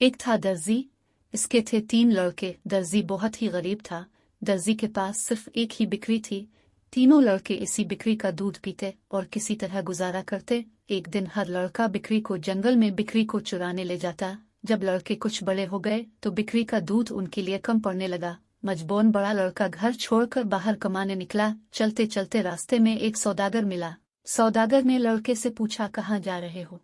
एक था दर्जी, इसके थे 3 लड़के। दर्जी बहुत ही गरीब था। दर्जी के पास सिर्फ एक ही बिक्री थी। तीनों लड़के इसी बिक्री का दूध पीते और किसी तरह गुजारा करते। एक दिन हर लड़का बिक्री को जंगल में बिक्री को चुराने ले जाता। जब लड़के कुछ बड़े हो गए तो बिक्री का दूध उनके लिए कम पड़ने लगा। मजबूरन बड़ा लड़का घर छोड़कर बाहर कमाने निकला। चलते चलते रास्ते में एक सौदागर मिला। सौदागर ने लड़के से पूछा, कहाँ जा रहे हो?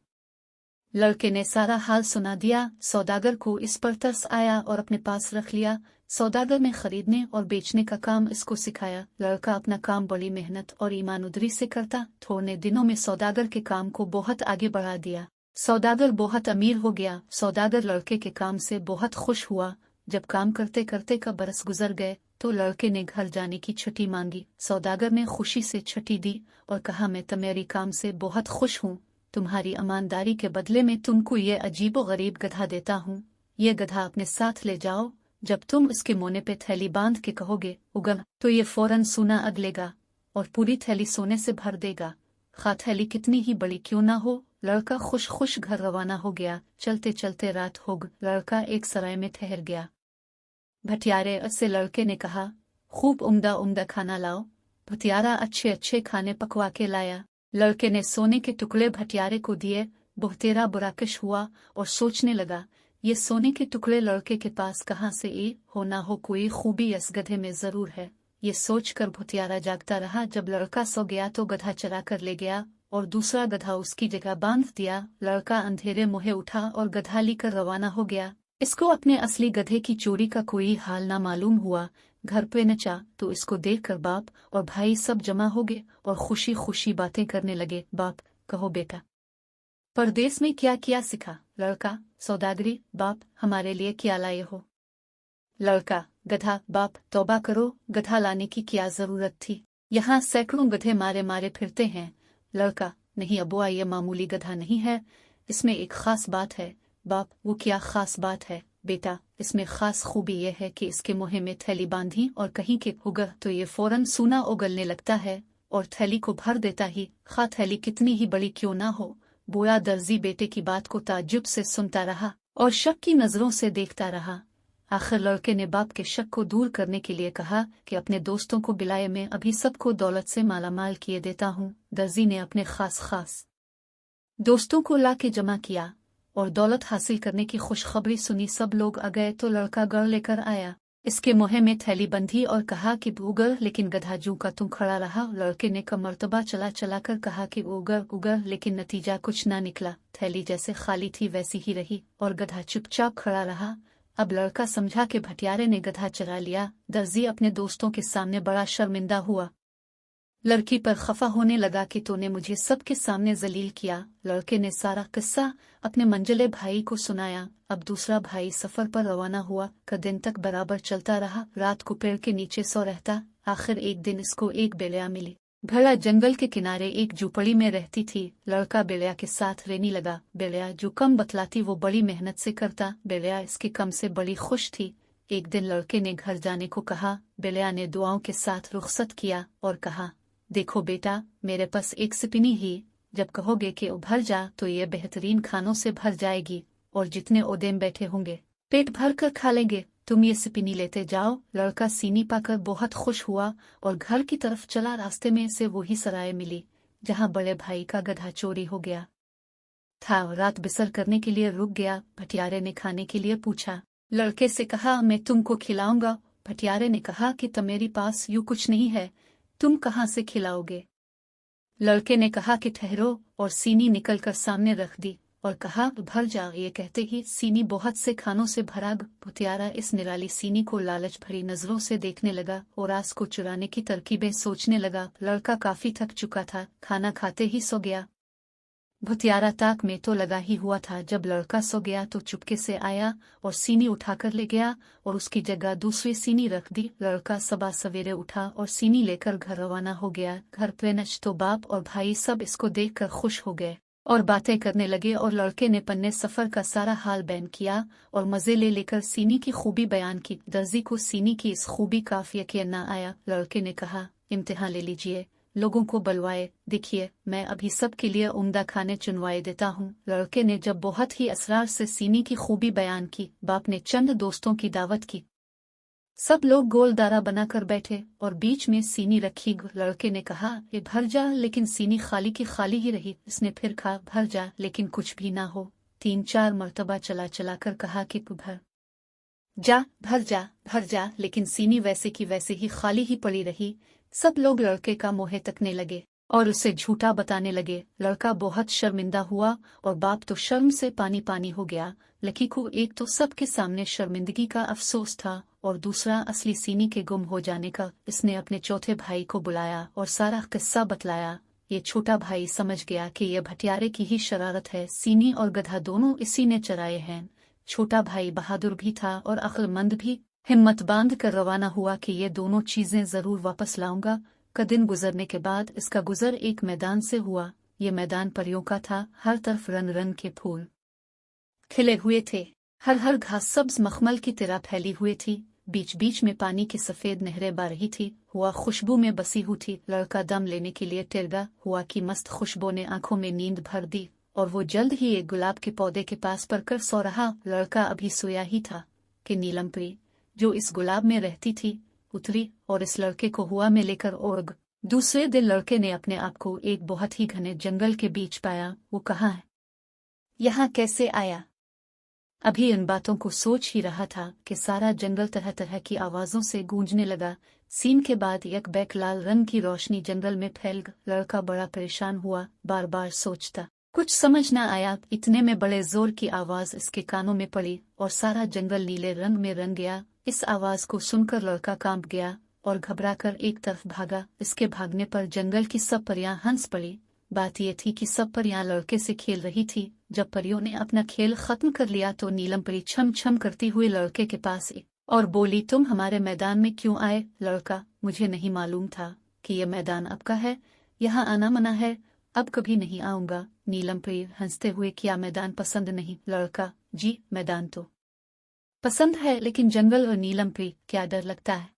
लड़के ने सारा हाल सुना दिया। सौदागर को इस पर तरस आया और अपने पास रख लिया। सौदागर ने खरीदने और बेचने का काम इसको सिखाया। लड़का अपना काम बड़ी मेहनत और ईमानदारी से करता। थोड़े दिनों में सौदागर के काम को बहुत आगे बढ़ा दिया। सौदागर बहुत अमीर हो गया। सौदागर लड़के के काम से बहुत खुश हुआ। जब काम करते करते का बरस गुजर गए तो लड़के ने घर जाने की छुट्टी मांगी। सौदागर ने खुशी से छुट्टी दी और कहा, मैं तुम्हारी काम से बहुत खुश हूँ। तुम्हारी ईमानदारी के बदले में तुमको ये अजीबो गरीब गधा देता हूँ। ये गधा अपने साथ ले जाओ। जब तुम इसके मोने पे थैली बांध के कहोगे उगम, तो ये फौरन सोना अगलेगा और पूरी थैली सोने से भर देगा। खा थैली कितनी ही बड़ी क्यों ना हो। लड़का खुश खुश घर रवाना हो गया। चलते चलते रात हो गई। लड़का एक सराय में ठहर गया। भटियारे से लड़के ने कहा, खूब उम्दा उम्दा खाना लाओ। भटियारा अच्छे अच्छे खाने पकवा के लाया। लड़के ने सोने के टुकड़े भटियारे को दिए। बहुतेरा बुराकिश हुआ और सोचने लगा, ये सोने के टुकड़े लड़के के पास कहाँ से हो ना हो कोई खूबी इस गधे में जरूर है। ये सोचकर भटियारा जागता रहा। जब लड़का सो गया तो गधा चरा कर ले गया और दूसरा गधा उसकी जगह बांध दिया। लड़का अंधेरे मुहे उठा और गधा लेकर रवाना हो गया। इसको अपने असली गधे की चोरी का कोई हाल ना मालूम हुआ। घर पे नचा तो इसको देखकर बाप और भाई सब जमा हो गए और खुशी खुशी बातें करने लगे। बाप, कहो बेटा, परदेश में क्या क्या सीखा? लड़का, सौदागरी। बाप, हमारे लिए क्या लाए हो? लड़का, गधा। बाप, तौबा करो, गधा लाने की क्या जरूरत थी? यहाँ सैकड़ों गधे मारे मारे फिरते हैं। लड़का, नहीं अबुआ, ये मामूली गधा नहीं है, इसमें एक खास बात है। बाप, वो क्या खास बात है? बेटा, इसमें खास खूबी यह है कि इसके मुँह में थैली बांधी और कहीं के उगल तो ये फौरन सूना उगलने लगता है और थैली को भर देता ही। खा थैली कितनी ही बड़ी क्यों ना हो। बूढ़ा दर्जी बेटे की बात को ताज्जुब से सुनता रहा और शक की नजरों से देखता रहा। आखिर लड़के ने बाप के शक को दूर करने के लिए कहा कि अपने दोस्तों को बुलाए, मैं अभी सबको दौलत से मालामाल किए देता हूँ। दर्जी ने अपने खास दोस्तों को ला के जमा किया और दौलत हासिल करने की खुशखबरी सुनी। सब लोग आ गए तो लड़का गढ़ लेकर आया। इसके मुँह में थैली बंधी और कहा कि उगर, लेकिन गधा जू का तुम खड़ा रहा। लड़के ने कमरतबा चला चला कर कहा कि उगर उगर, लेकिन नतीजा कुछ ना निकला। थैली जैसे खाली थी वैसी ही रही और गधा चुपचाप खड़ा रहा। अब लड़का समझा कि भटियारे ने गधा चरा लिया। दर्जी अपने दोस्तों के सामने बड़ा शर्मिंदा हुआ। लड़की पर खफा होने लगा कि तूने मुझे सबके सामने जलील किया। लड़के ने सारा किस्सा अपने मंजले भाई को सुनाया। अब दूसरा भाई सफर पर रवाना हुआ। का दिन तक बराबर चलता रहा। रात को पेड़ के नीचे सो रहता। आखिर एक दिन इसको एक बेड़िया मिली। भला जंगल के किनारे एक झूपड़ी में रहती थी। लड़का बेड़िया के साथ रहने लगा। बेड़िया जो कम बतलाती वो बड़ी मेहनत से करता। बेड़िया इसके कम से बड़ी खुश थी। एक दिन लड़के ने घर जाने को कहा। बेड़िया ने दुआओं के साथ रुखसत किया और कहा, देखो बेटा, मेरे पास एक सिपिनी ही, जब कहोगे कि उभर जा तो ये बेहतरीन खानों से भर जाएगी और जितने ओदेम बैठे होंगे पेट भर कर खा लेंगे। तुम ये सिपिनी लेते जाओ। लड़का सीनी पाकर बहुत खुश हुआ और घर की तरफ चला। रास्ते में से वही सराय मिली जहाँ बड़े भाई का गधा चोरी हो गया था। रात बिसर करने के लिए रुक गया। भटियारे ने खाने के लिए पूछा। लड़के से कहा, मैं तुमको खिलाऊंगा। भटियारे ने कहा कि मेरे पास यूं कुछ नहीं है, तुम कहाँ से खिलाओगे? लड़के ने कहा कि ठहरो और सीनी निकलकर सामने रख दी और कहा, भर जा। ये कहते ही सीनी बहुत से खानों से भरा। भटियारा इस निराली सीनी को लालच भरी नजरों से देखने लगा और आस को चुराने की तरकीबें सोचने लगा। लड़का काफी थक चुका था। खाना खाते ही सो गया। भटियारा ताक में तो लगा ही हुआ था। जब लड़का सो गया तो चुपके से आया और सीनी उठाकर ले गया और उसकी जगह दूसरी सीनी रख दी। लड़का सबा सवेरे उठा और सीनी लेकर घर रवाना हो गया। घर पे नच तो बाप और भाई सब इसको देखकर खुश हो गए। और बातें करने लगे और लड़के ने पन्ने सफ़र का सारा हाल बयान किया और मज़े ले लेकर सीनी की खूबी बयान की। दर्जी को सीनी की इस खूबी काफ़ी यकीन न आया। लड़के ने कहा, इम्तिहान ले लीजिए, लोगों को बुलवाए, देखिए मैं अभी सबके लिए उम्दा खाने चुनवाए देता हूँ। लड़के ने जब बहुत ही असरार से सीनी की खूबी बयान की, बाप ने चंद दोस्तों की दावत की। सब लोग गोल दारा बनाकर बैठे और बीच में सीनी रखी। लड़के ने कहा, ये भर जा, लेकिन सीनी खाली की खाली ही रही। इसने फिर कहा, भर जा, लेकिन कुछ भी ना हो। 3-4 मर्तबा चला चला कर कहा कि भर जा, भर जा, भर जा, लेकिन सीनी वैसे की वैसे ही खाली ही पड़ी रही। सब लोग लड़के का मुँह तकने लगे और उसे झूठा बताने लगे। लड़का बहुत शर्मिंदा हुआ और बाप तो शर्म से पानी पानी हो गया। लकी को एक तो सबके सामने शर्मिंदगी का अफसोस था और दूसरा असली सीनी के गुम हो जाने का। इसने अपने चौथे भाई को बुलाया और सारा किस्सा बतलाया। ये छोटा भाई समझ गया कि यह भटियारे की ही शरारत है। सीनी और गधा दोनों इसी ने चराए हैं। छोटा भाई बहादुर भी था और अक्लमंद भी। हिम्मत बांध कर रवाना हुआ कि ये दोनों चीजें जरूर वापस लाऊंगा। का दिन गुजरने के बाद इसका गुजर एक मैदान से हुआ। ये मैदान परियों का था। हर तरफ रंग रंग के फूल खिले हुए थे। हर घास सब्ज मखमल की तरह फैली हुई थी। बीच बीच में पानी की सफेद नहरें बह रही थी। हुआ खुशबू में बसी हुई थी। लड़का दम लेने के लिए टिरगा हुआ कि मस्त खुशबू ने आंखों में नींद भर दी और वो जल्द ही एक गुलाब के पौधे के पास पड़कर सो रहा। लड़का अभी सोया ही था कि नीलमपरी, जो इस गुलाब में रहती थी, उतरी और इस लड़के को हुआ में लेकर उड़ गई। दूसरे दिन लड़के ने अपने आप को एक बहुत ही घने जंगल के बीच पाया। वो कहाँ है, यहाँ कैसे आया? अभी इन बातों को सोच ही रहा था कि सारा जंगल तरह तरह की आवाजों से गूंजने लगा। सीन के बाद यकबैक लाल रंग की रोशनी जंगल में फैल गई। लड़का बड़ा परेशान हुआ, बार बार सोचता, कुछ समझ न आया। इतने में बड़े जोर की आवाज इसके कानों में पड़ी और सारा जंगल नीले रंग में रंग गया। इस आवाज को सुनकर लड़का कांप गया और घबराकर एक तरफ भागा। इसके भागने पर जंगल की सब परियां हंस पड़ी। बात यह थी कि सब परियां लड़के से खेल रही थी। जब परियों ने अपना खेल खत्म कर लिया तो नीलम परी छम छम करती हुई लड़के के पास आई और बोली, तुम हमारे मैदान में क्यों आए? लड़का, मुझे नहीं मालूम था कि यह मैदान आपका है। यहाँ आना मना है, अब कभी नहीं आऊंगा। नीलम परी हंसते हुए, क्या मैदान पसंद नहीं? लड़का, जी मैदान तो पसंद है, लेकिन जंगल और नीलम परी क्या डर लगता है?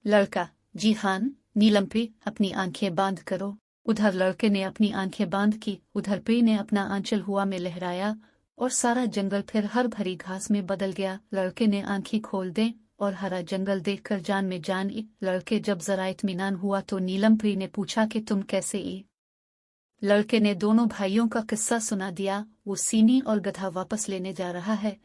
लड़का, जी हाँ। नीलम परी, अपनी आंखें बांध करो। उधर लड़के ने अपनी आंखें बांध की। उधर परी ने अपना आंचल हुआ में लहराया और सारा जंगल फिर हर भरी घास में बदल गया। लड़के ने आंखें खोल दें और हरा जंगल देखकर जान में जान आई। लड़के जब जरा इत्मीनान हुआ तो नीलम परी ने पूछा कि तुम कैसे आई? लड़के ने दोनों भाइयों का किस्सा सुना दिया। वो सीनी और गधा वापस लेने जा रहा है।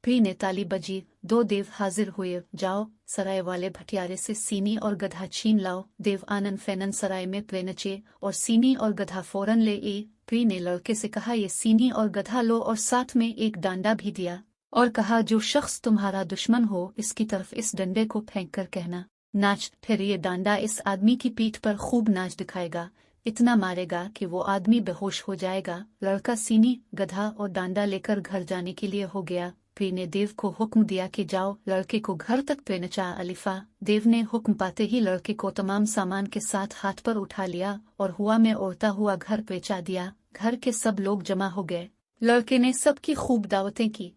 परी ने ताली बजी। 2 देव हाजिर हुए। जाओ, सराय वाले भटियारे से सीनी और गधा छीन लाओ। देव आनन फैनन सराय में प्रेनचे और सीनी और गधा फौरन ले आई। परी ने लड़के से कहा, ये सीनी और गधा लो और साथ में एक डांडा भी दिया और कहा, जो शख्स तुम्हारा दुश्मन हो इसकी तरफ इस डंडे को फेंक कर कहना, नाच। फिर ये डांडा इस आदमी की पीठ पर खूब नाच दिखाएगा, इतना मारेगा कि वो आदमी बेहोश हो जाएगा। लड़का सीनी, गधा और डांडा लेकर घर जाने के लिए हो गया। परी ने देव को हुक्म दिया कि जाओ, लड़के को घर तक पहुंचा। अलिफा। देव ने हुक्म पाते ही लड़के को तमाम सामान के साथ हाथ पर उठा लिया और हुआ में उड़ता हुआ घर पहुंचा दिया। घर के सब लोग जमा हो गए। लड़के ने सबकी खूब दावतें की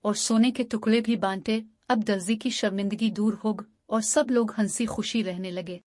और सोने के टुकड़े भी बांटे। अब दर्जी की शर्मिंदगी दूर हो गई और सब लोग हंसी खुशी रहने लगे।